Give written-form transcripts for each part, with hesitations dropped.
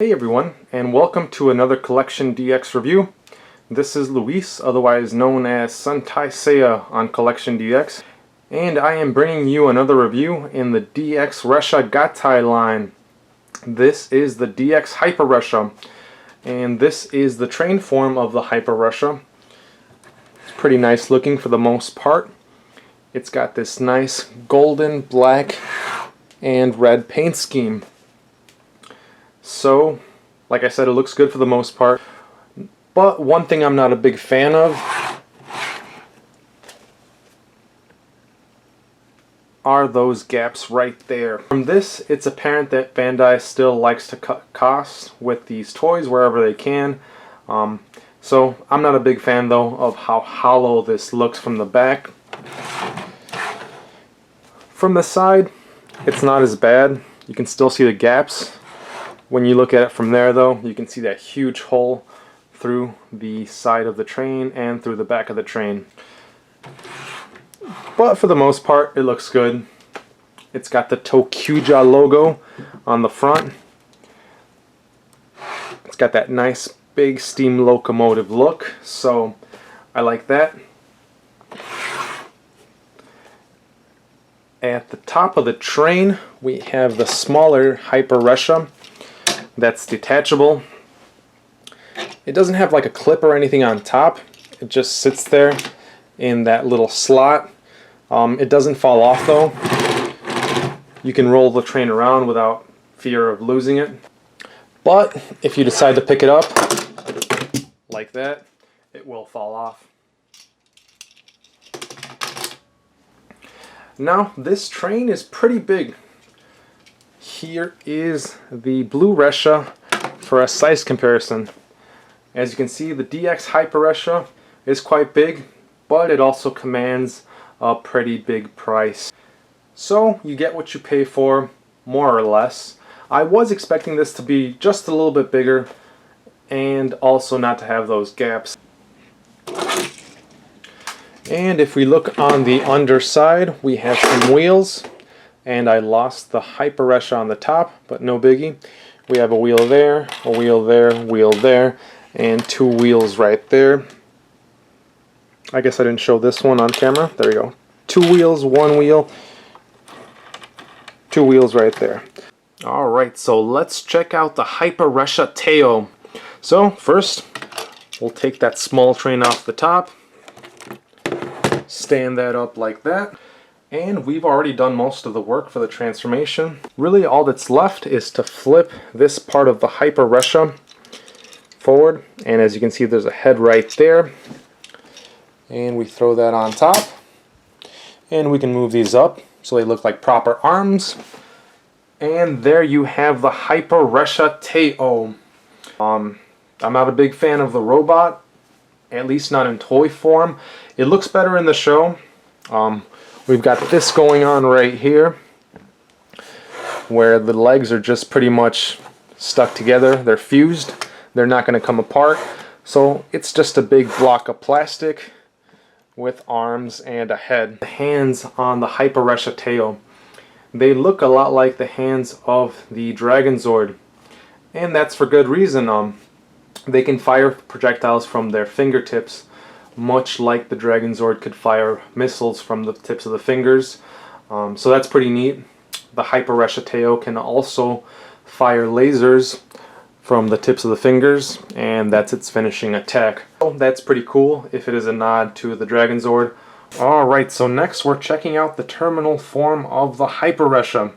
Hey everyone, and welcome to another CollectionDX review. This is Luis, otherwise known as Sentai Teioh on CollectionDX, and I am bringing you another review in the DX Ressha Gatai line. This is the DX Hyper Ressha, and this is the train form of the Hyper Ressha. It's pretty nice looking for the most part. It's got this nice golden, black, and red paint scheme. So, like I said, it looks good for the most part. But one thing I'm not a big fan of are those gaps right there. From this, it's apparent that Bandai still likes to cut costs with these toys wherever they can. So I'm not a big fan though of how hollow this looks from the back. From the side, it's not as bad. You can still see the gaps. When you look at it from there though, you can see that huge hole through the side of the train and through the back of the train. But for the most part, it looks good. It's got the ToQGer logo on the front. It's got that nice big steam locomotive look, so I like that. At the top of the train, we have the smaller Hyper Ressha that's detachable. It doesn't have like a clip or anything on top. It just sits there in that little slot. It doesn't fall off though. You can roll the train around without fear of losing it. But if you decide to pick it up like that, it will fall off. Now this train is pretty big. Here is the blue Ressha for a size comparison. As you can see, the DX Hyper Ressha is quite big, but it also commands a pretty big price. So you get what you pay for, more or less. I was expecting this to be just a little bit bigger and also not to have those gaps. And if we look on the underside, we have some wheels. And I lost the Hyper Ressha on the top, but no biggie. We have a wheel there, a wheel there, a wheel there, and two wheels right there. I guess I didn't show this one on camera. There we go. Two wheels, one wheel, two wheels right there. Alright, so let's check out the Hyper Ressha Teioh. So first, we'll take that small train off the top, stand that up like that. And we've already done most of the work for the transformation. Really all that's left is to flip this part of the Hyper Ressha forward. And as you can see, there's a head right there. And we throw that on top. And we can move these up so they look like proper arms. And there you have the Hyper Ressha Teioh. I'm not a big fan of the robot, at least not in toy form. It looks better in the show. We've got this going on right here where the legs are just pretty much stuck together. They're fused. They're not going to come apart. So it's just a big block of plastic with arms and a head. The hands on the Hyper Ressha Teioh, they look a lot like the hands of the Dragon Zord. And that's for good reason. They can fire projectiles from their fingertips, much like the Dragon Zord could fire missiles from the tips of the fingers. So that's pretty neat. The Hyper Ressha Teioh can also fire lasers from the tips of the fingers, and that's its finishing attack. So that's pretty cool if it is a nod to the Dragon Zord. Alright, so next we're checking out the terminal form of the Hyper Ressha.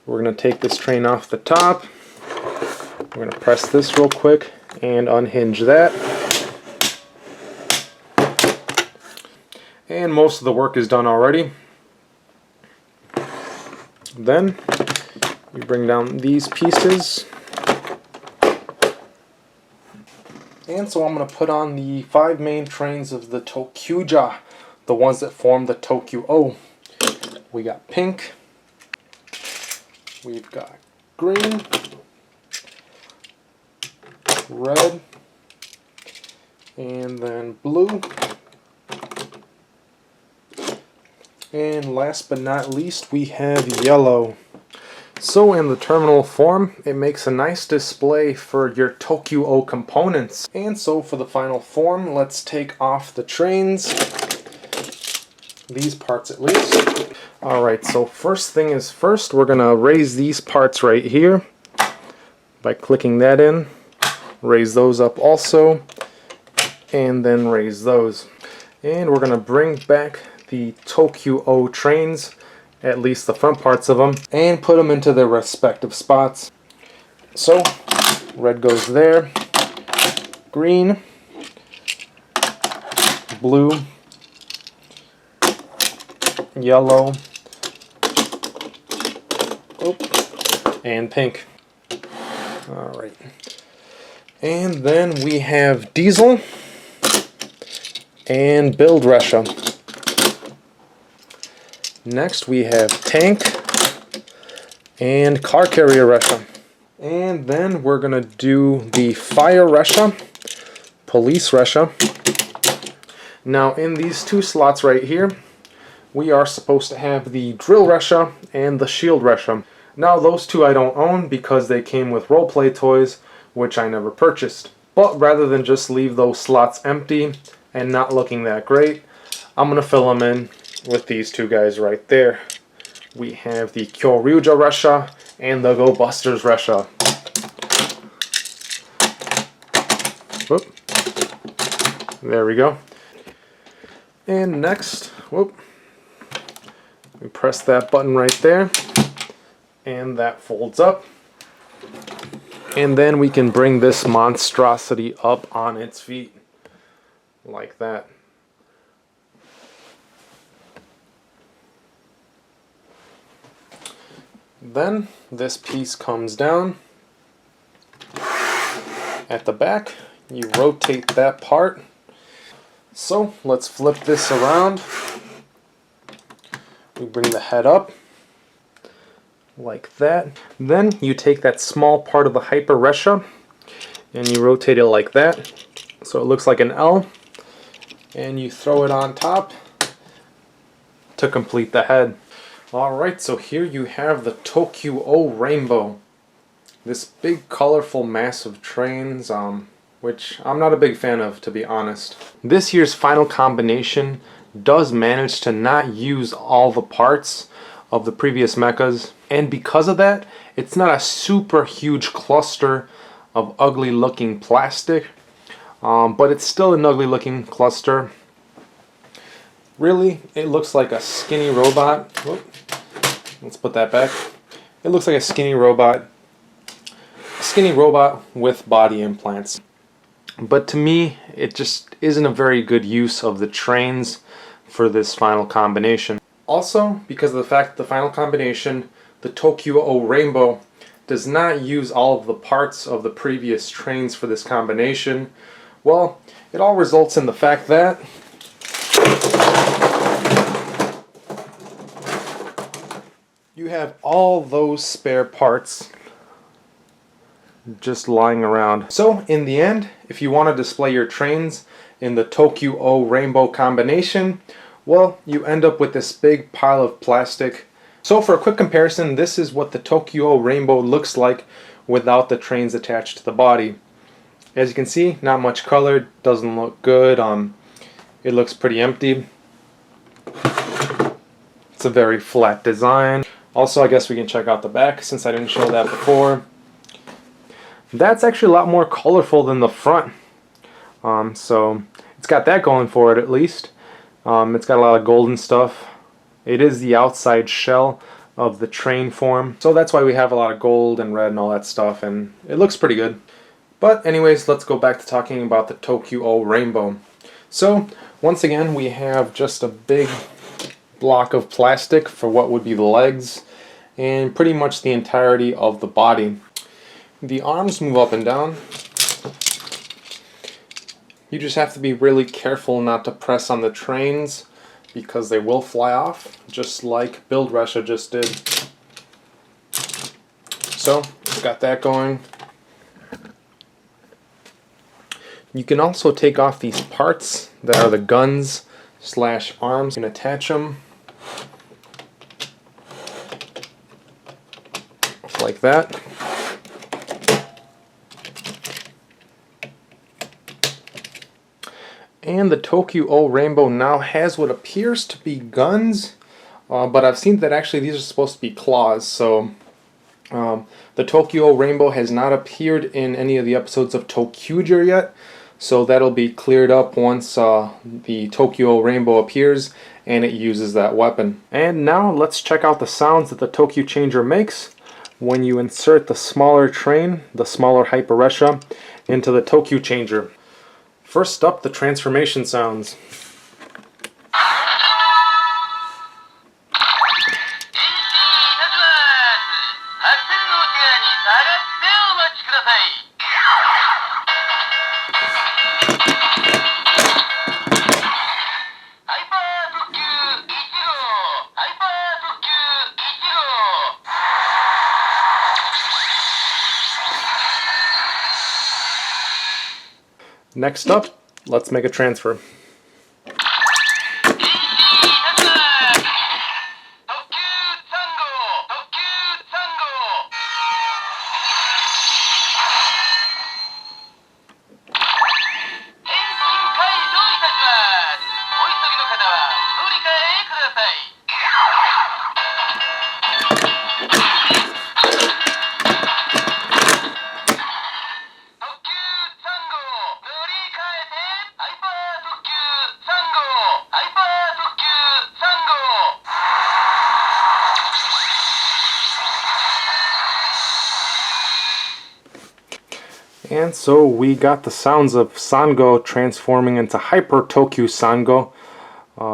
We're going to take this train off the top. We're going to press this real quick and unhinge that. And most of the work is done already. Then we bring down these pieces. And so I'm going to put on the 5 main trains of the ToQGer, the ones that form the ToQ. We got pink, we've got green, red, and then blue. And last but not least, we have yellow. So in the terminal form, it makes a nice display for your ToQO components. And so for the final form, let's take off the trains. These parts at least. Alright, so first thing is first, we're going to raise these parts right here by clicking that in. Raise those up also, and then raise those. And we're going to bring back the ToQO trains, at least the front parts of them, and put them into their respective spots. So, red goes there, green, blue, yellow, and pink. Alright. And then we have Diesel and Build Ressha. Next we have Tank and Car Carrier Ressha. And then we're going to do the Fire Ressha, Police Ressha. Now in these two slots right here, we are supposed to have the Drill Ressha and the Shield Ressha. Now those two I don't own because they came with roleplay toys, which I never purchased. But rather than just leave those slots empty and not looking that great, I'm going to fill them in with these two guys right there. We have the Kyoryuja Ressha and the Go Busters Ressha. Whoop. There we go. And next, whoop, we press that button right there, and that folds up. And then we can bring this monstrosity up on its feet, like that. Then this piece comes down. At the back, you rotate that part. So let's flip this around. We bring the head up like that. Then you take that small part of the Hyper Ressha and you rotate it like that so it looks like an L, and you throw it on top to complete the head. Alright, so here you have the ToQ Rainbow. This big colorful mass of trains, which I'm not a big fan of, to be honest. This year's final combination does manage to not use all the parts of the previous mechas, and because of that, it's not a super huge cluster of ugly looking plastic, but it's still an ugly looking cluster. Really, it looks like a skinny robot. Whoop. Let's put that back. It looks like a skinny robot with body implants. But to me, it just isn't a very good use of the trains for this final combination. Also, because of the fact that the final combination, the ToQ Rainbow, does not use all of the parts of the previous trains for this combination, well, it all results in the fact that you have all those spare parts just lying around. So in the end, if you want to display your trains in the ToQ Rainbow combination, well, you end up with this big pile of plastic. So for a quick comparison, this is what the ToQ Rainbow looks like without the trains attached to the body. As you can see, not much color, doesn't look good. It looks pretty empty. It's a very flat design. Also, I guess we can check out the back since I didn't show that before. That's actually a lot more colorful than the front. So it's got that going for it at least. It's got a lot of golden stuff. It is the outside shell of the train form, so that's why we have a lot of gold and red and all that stuff, and it looks pretty good. But anyways, let's go back to talking about the ToQ Rainbow. So once again, we have just a big block of plastic for what would be the legs and pretty much the entirety of the body. The arms move up and down. You just have to be really careful not to press on the trains because they will fly off, just like Build Ressha just did. So, got that going. You can also take off these parts that are the guns / arms and attach them. like that. And the ToQ Rainbow now has what appears to be guns, but I've seen that actually these are supposed to be claws. So the ToQ Rainbow has not appeared in any of the episodes of ToQGer yet, so that'll be cleared up once the ToQ Rainbow appears and it uses that weapon. And now let's check out the sounds that the ToQ Changer makes when you insert the smaller train, the smaller Hyper Ressha, into the ToQ Changer. First up, the transformation sounds. Next up, let's make a transfer. And so we got the sounds of Sango transforming into Hyper ToQ Sango,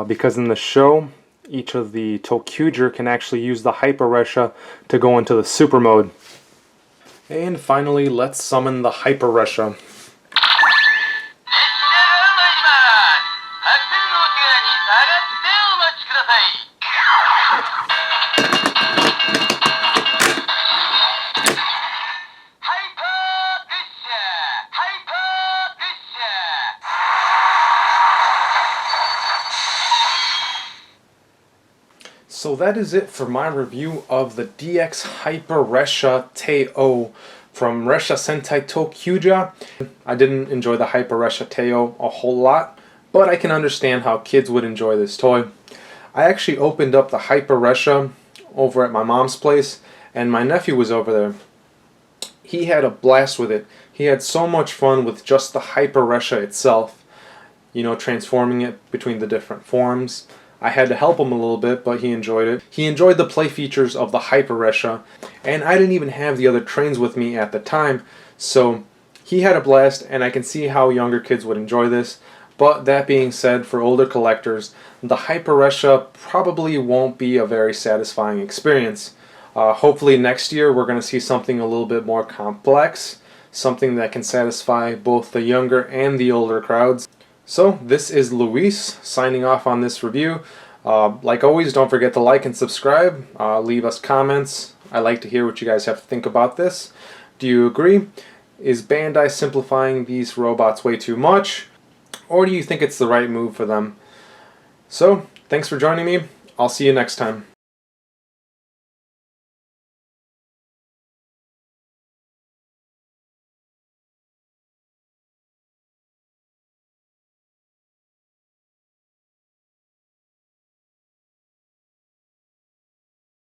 because in the show, each of the ToQger can actually use the Hyper Ressha to go into the super mode. And finally, let's summon the Hyper Ressha. So that is it for my review of the DX Hyper Ressha Teioh from Ressha Sentai ToQGer. I didn't enjoy the Hyper Ressha Teioh a whole lot, but I can understand how kids would enjoy this toy. I actually opened up the Hyper Ressha over at my mom's place, and my nephew was over there. He had a blast with it. He had so much fun with just the Hyper Ressha itself, you know, transforming it between the different forms. I had to help him a little bit, but he enjoyed it. He enjoyed the play features of the Hyper Ressha, and I didn't even have the other trains with me at the time, so he had a blast, and I can see how younger kids would enjoy this. But that being said, for older collectors, the Hyper Ressha probably won't be a very satisfying experience. Hopefully next year we're going to see something a little bit more complex, something that can satisfy both the younger and the older crowds. So this is Luis signing off on this review. Like always, don't forget to like and subscribe. Leave us comments. I like to hear what you guys have to think about this. Do you agree? Is Bandai simplifying these robots way too much? Or do you think it's the right move for them? So, thanks for joining me. I'll see you next time.